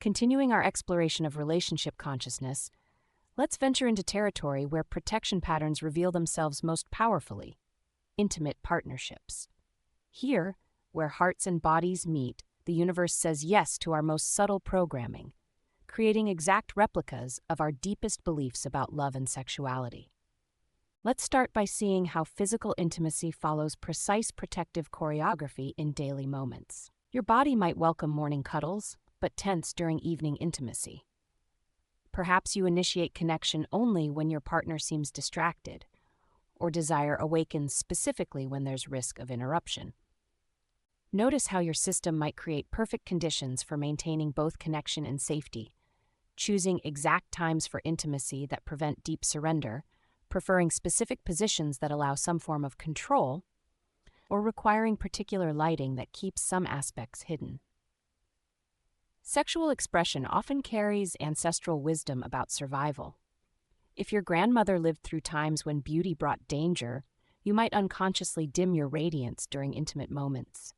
Continuing our exploration of relationship consciousness, let's venture into territory where protection patterns reveal themselves most powerfully: intimate partnerships. Here, where hearts and bodies meet, the universe says yes to our most subtle programming, creating exact replicas of our deepest beliefs about love and sexuality. Let's start by seeing how physical intimacy follows precise protective choreography in daily moments. Your body might welcome morning cuddles, but tense during evening intimacy. Perhaps you initiate connection only when your partner seems distracted, or desire awakens specifically when there's risk of interruption. Notice how your system might create perfect conditions for maintaining both connection and safety, choosing exact times for intimacy that prevent deep surrender, preferring specific positions that allow some form of control, or requiring particular lighting that keeps some aspects hidden. Sexual expression often carries ancestral wisdom about survival. If your grandmother lived through times when beauty brought danger, you might unconsciously dim your radiance during intimate moments.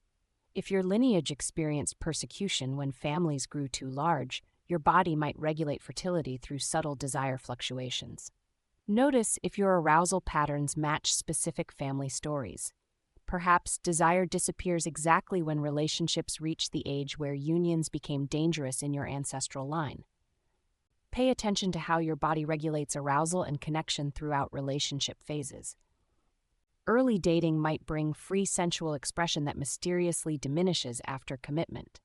If your lineage experienced persecution when families grew too large, your body might regulate fertility through subtle desire fluctuations. Notice if your arousal patterns match specific family stories. Perhaps desire disappears exactly when relationships reach the age where unions became dangerous in your ancestral line. Pay attention to how your body regulates arousal and connection throughout relationship phases. Early dating might bring free sensual expression that mysteriously diminishes after commitment.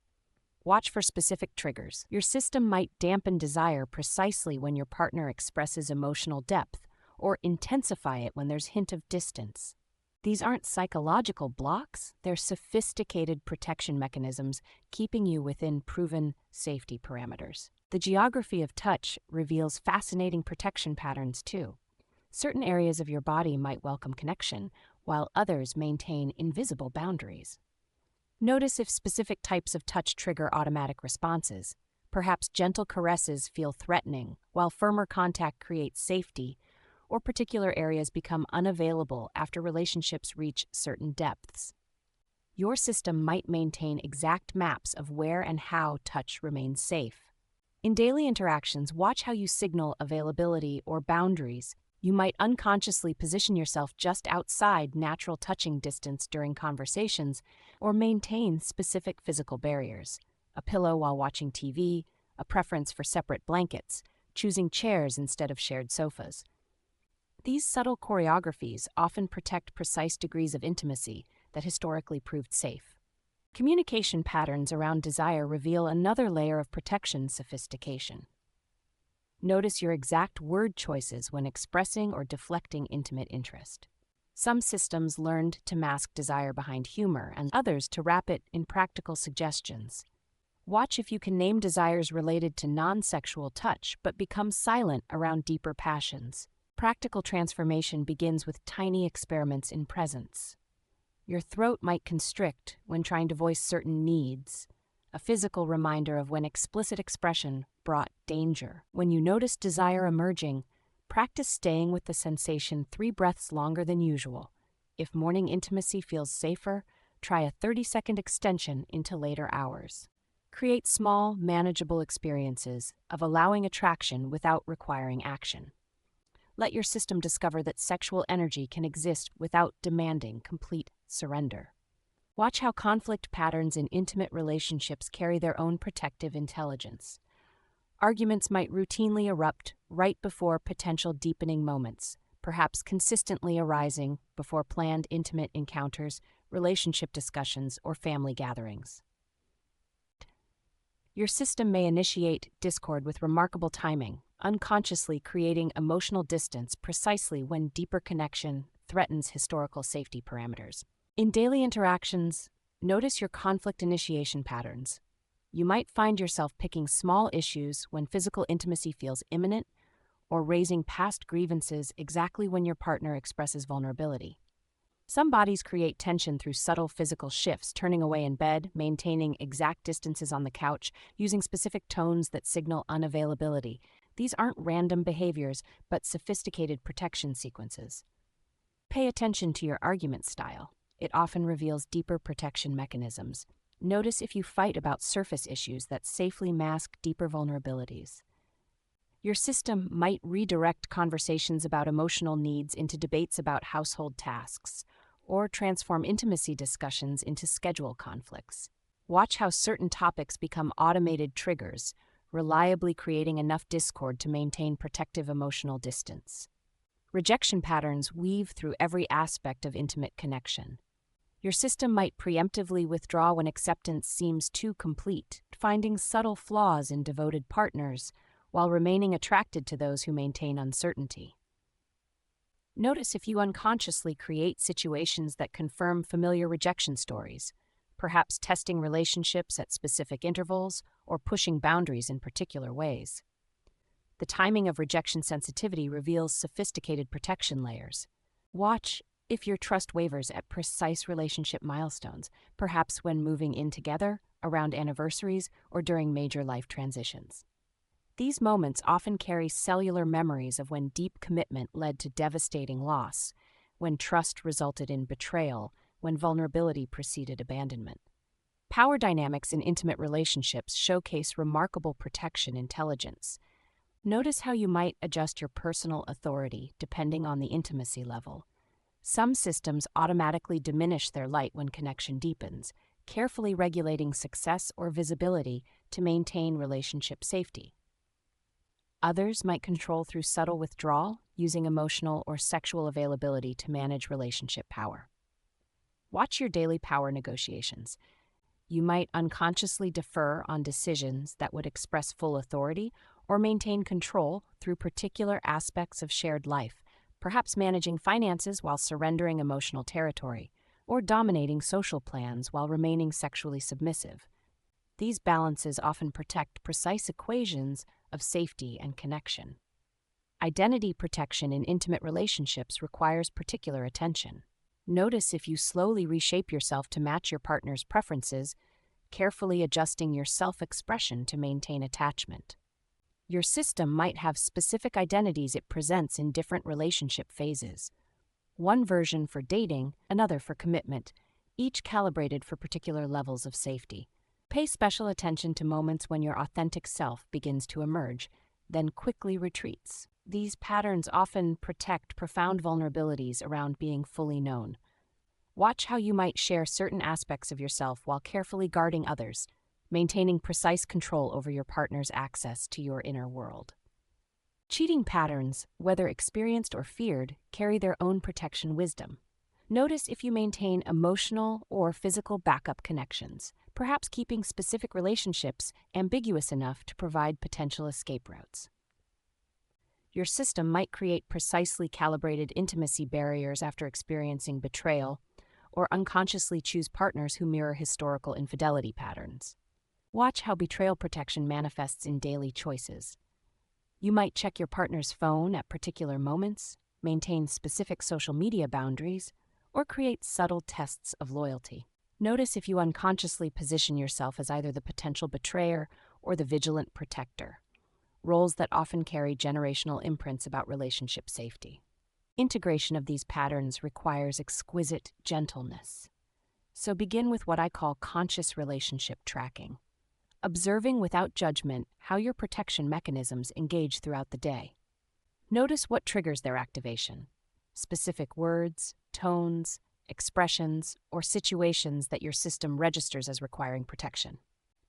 Watch for specific triggers. Your system might dampen desire precisely when your partner expresses emotional depth, or intensify it when there's hint of distance. These aren't psychological blocks, they're sophisticated protection mechanisms keeping you within proven safety parameters. The geography of touch reveals fascinating protection patterns too. Certain areas of your body might welcome connection, while others maintain invisible boundaries. Notice if specific types of touch trigger automatic responses. Perhaps gentle caresses feel threatening, while firmer contact creates safety, or particular areas become unavailable after relationships reach certain depths. Your system might maintain exact maps of where and how touch remains safe. In daily interactions, watch how you signal availability or boundaries. You might unconsciously position yourself just outside natural touching distance during conversations, or maintain specific physical barriers: a pillow while watching TV, a preference for separate blankets, choosing chairs instead of shared sofas. These subtle choreographies often protect precise degrees of intimacy that historically proved safe. Communication patterns around desire reveal another layer of protection sophistication. Notice your exact word choices when expressing or deflecting intimate interest. Some systems learned to mask desire behind humor, and others to wrap it in practical suggestions. Watch if you can name desires related to non-sexual touch but become silent around deeper passions. Practical transformation begins with tiny experiments in presence. Your throat might constrict when trying to voice certain needs, a physical reminder of when explicit expression brought danger. When you notice desire emerging, practice staying with the sensation 3 breaths longer than usual. If morning intimacy feels safer, try a 30-second extension into later hours. Create small, manageable experiences of allowing attraction without requiring action. Let your system discover that sexual energy can exist without demanding complete surrender. Watch how conflict patterns in intimate relationships carry their own protective intelligence. Arguments might routinely erupt right before potential deepening moments, perhaps consistently arising before planned intimate encounters, relationship discussions, or family gatherings. Your system may initiate discord with remarkable timing, unconsciously creating emotional distance precisely when deeper connection threatens historical safety parameters. In daily interactions, notice your conflict initiation patterns. You might find yourself picking small issues when physical intimacy feels imminent, or raising past grievances exactly when your partner expresses vulnerability. Some bodies create tension through subtle physical shifts, turning away in bed, maintaining exact distances on the couch, using specific tones that signal unavailability. These aren't random behaviors, but sophisticated protection sequences. Pay attention to your argument style. It often reveals deeper protection mechanisms. Notice if you fight about surface issues that safely mask deeper vulnerabilities. Your system might redirect conversations about emotional needs into debates about household tasks, or transform intimacy discussions into schedule conflicts. Watch how certain topics become automated triggers, reliably creating enough discord to maintain protective emotional distance. Rejection patterns weave through every aspect of intimate connection. Your system might preemptively withdraw when acceptance seems too complete, finding subtle flaws in devoted partners while remaining attracted to those who maintain uncertainty. Notice if you unconsciously create situations that confirm familiar rejection stories, perhaps testing relationships at specific intervals or pushing boundaries in particular ways. The timing of rejection sensitivity reveals sophisticated protection layers. Watch if your trust wavers at precise relationship milestones, perhaps when moving in together, around anniversaries, or during major life transitions. These moments often carry cellular memories of when deep commitment led to devastating loss, when trust resulted in betrayal, when vulnerability preceded abandonment. Power dynamics in intimate relationships showcase remarkable protection intelligence. Notice how you might adjust your personal authority depending on the intimacy level. Some systems automatically diminish their light when connection deepens, carefully regulating success or visibility to maintain relationship safety. Others might control through subtle withdrawal, using emotional or sexual availability to manage relationship power. Watch your daily power negotiations. You might unconsciously defer on decisions that would express full authority or maintain control through particular aspects of shared life, perhaps managing finances while surrendering emotional territory, or dominating social plans while remaining sexually submissive. These balances often protect precise equations of safety and connection. Identity protection in intimate relationships requires particular attention. Notice if you slowly reshape yourself to match your partner's preferences, carefully adjusting your self-expression to maintain attachment. Your system might have specific identities it presents in different relationship phases. One version for dating, another for commitment, each calibrated for particular levels of safety. Pay special attention to moments when your authentic self begins to emerge, then quickly retreats. These patterns often protect profound vulnerabilities around being fully known. Watch how you might share certain aspects of yourself while carefully guarding others, maintaining precise control over your partner's access to your inner world. Cheating patterns, whether experienced or feared, carry their own protection wisdom. Notice if you maintain emotional or physical backup connections, perhaps keeping specific relationships ambiguous enough to provide potential escape routes. Your system might create precisely calibrated intimacy barriers after experiencing betrayal, or unconsciously choose partners who mirror historical infidelity patterns. Watch how betrayal protection manifests in daily choices. You might check your partner's phone at particular moments, maintain specific social media boundaries, or create subtle tests of loyalty. Notice if you unconsciously position yourself as either the potential betrayer or the vigilant protector, roles that often carry generational imprints about relationship safety. Integration of these patterns requires exquisite gentleness. So begin with what I call conscious relationship tracking, observing without judgment how your protection mechanisms engage throughout the day. Notice what triggers their activation: specific words, tones, expressions, or situations that your system registers as requiring protection.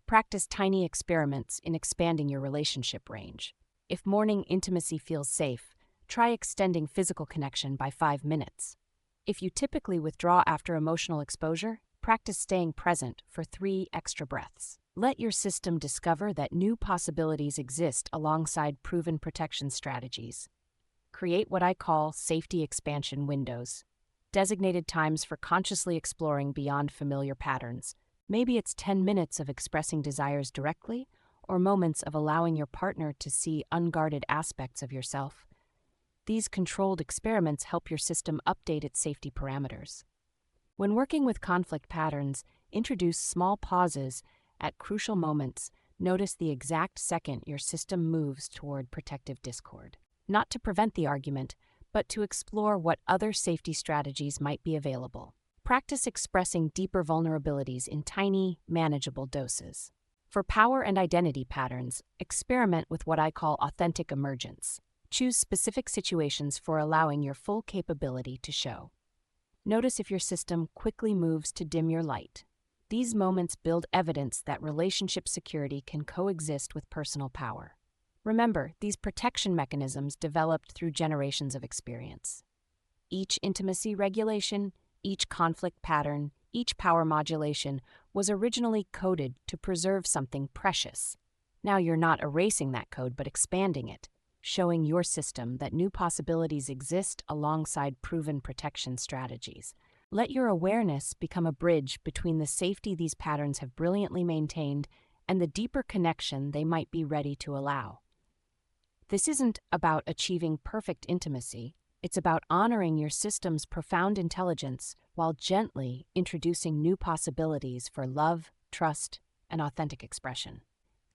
Practice tiny experiments in expanding your relationship range. If morning intimacy feels safe, try extending physical connection by 5 minutes. If you typically withdraw after emotional exposure, practice staying present for 3 extra breaths. Let your system discover that new possibilities exist alongside proven protection strategies. Create what I call safety expansion windows, designated times for consciously exploring beyond familiar patterns. Maybe it's 10 minutes of expressing desires directly, or moments of allowing your partner to see unguarded aspects of yourself. These controlled experiments help your system update its safety parameters. When working with conflict patterns, introduce small pauses at crucial moments. Notice the exact second your system moves toward protective discord. Not to prevent the argument, but to explore what other safety strategies might be available. Practice expressing deeper vulnerabilities in tiny, manageable doses. For power and identity patterns, experiment with what I call authentic emergence. Choose specific situations for allowing your full capability to show. Notice if your system quickly moves to dim your light. These moments build evidence that relationship security can coexist with personal power. Remember, these protection mechanisms developed through generations of experience. Each intimacy regulation, each conflict pattern, each power modulation was originally coded to preserve something precious. Now you're not erasing that code but expanding it, showing your system that new possibilities exist alongside proven protection strategies. Let your awareness become a bridge between the safety these patterns have brilliantly maintained and the deeper connection they might be ready to allow. This isn't about achieving perfect intimacy. It's about honoring your system's profound intelligence while gently introducing new possibilities for love, trust, and authentic expression.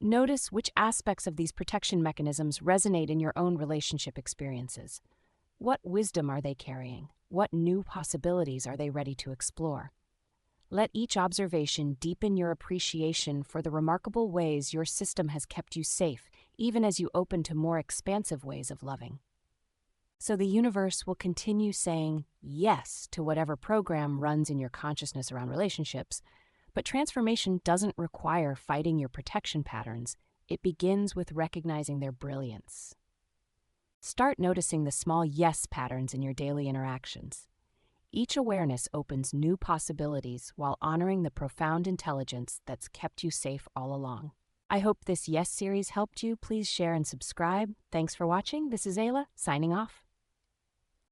Notice which aspects of these protection mechanisms resonate in your own relationship experiences. What wisdom are they carrying? What new possibilities are they ready to explore? Let each observation deepen your appreciation for the remarkable ways your system has kept you safe, even as you open to more expansive ways of loving. So the universe will continue saying yes to whatever program runs in your consciousness around relationships, but transformation doesn't require fighting your protection patterns. It begins with recognizing their brilliance. Start noticing the small yes patterns in your daily interactions. Each awareness opens new possibilities while honoring the profound intelligence that's kept you safe all along. I hope this Yes series helped you. Please share and subscribe. Thanks for watching. This is Ayla, signing off.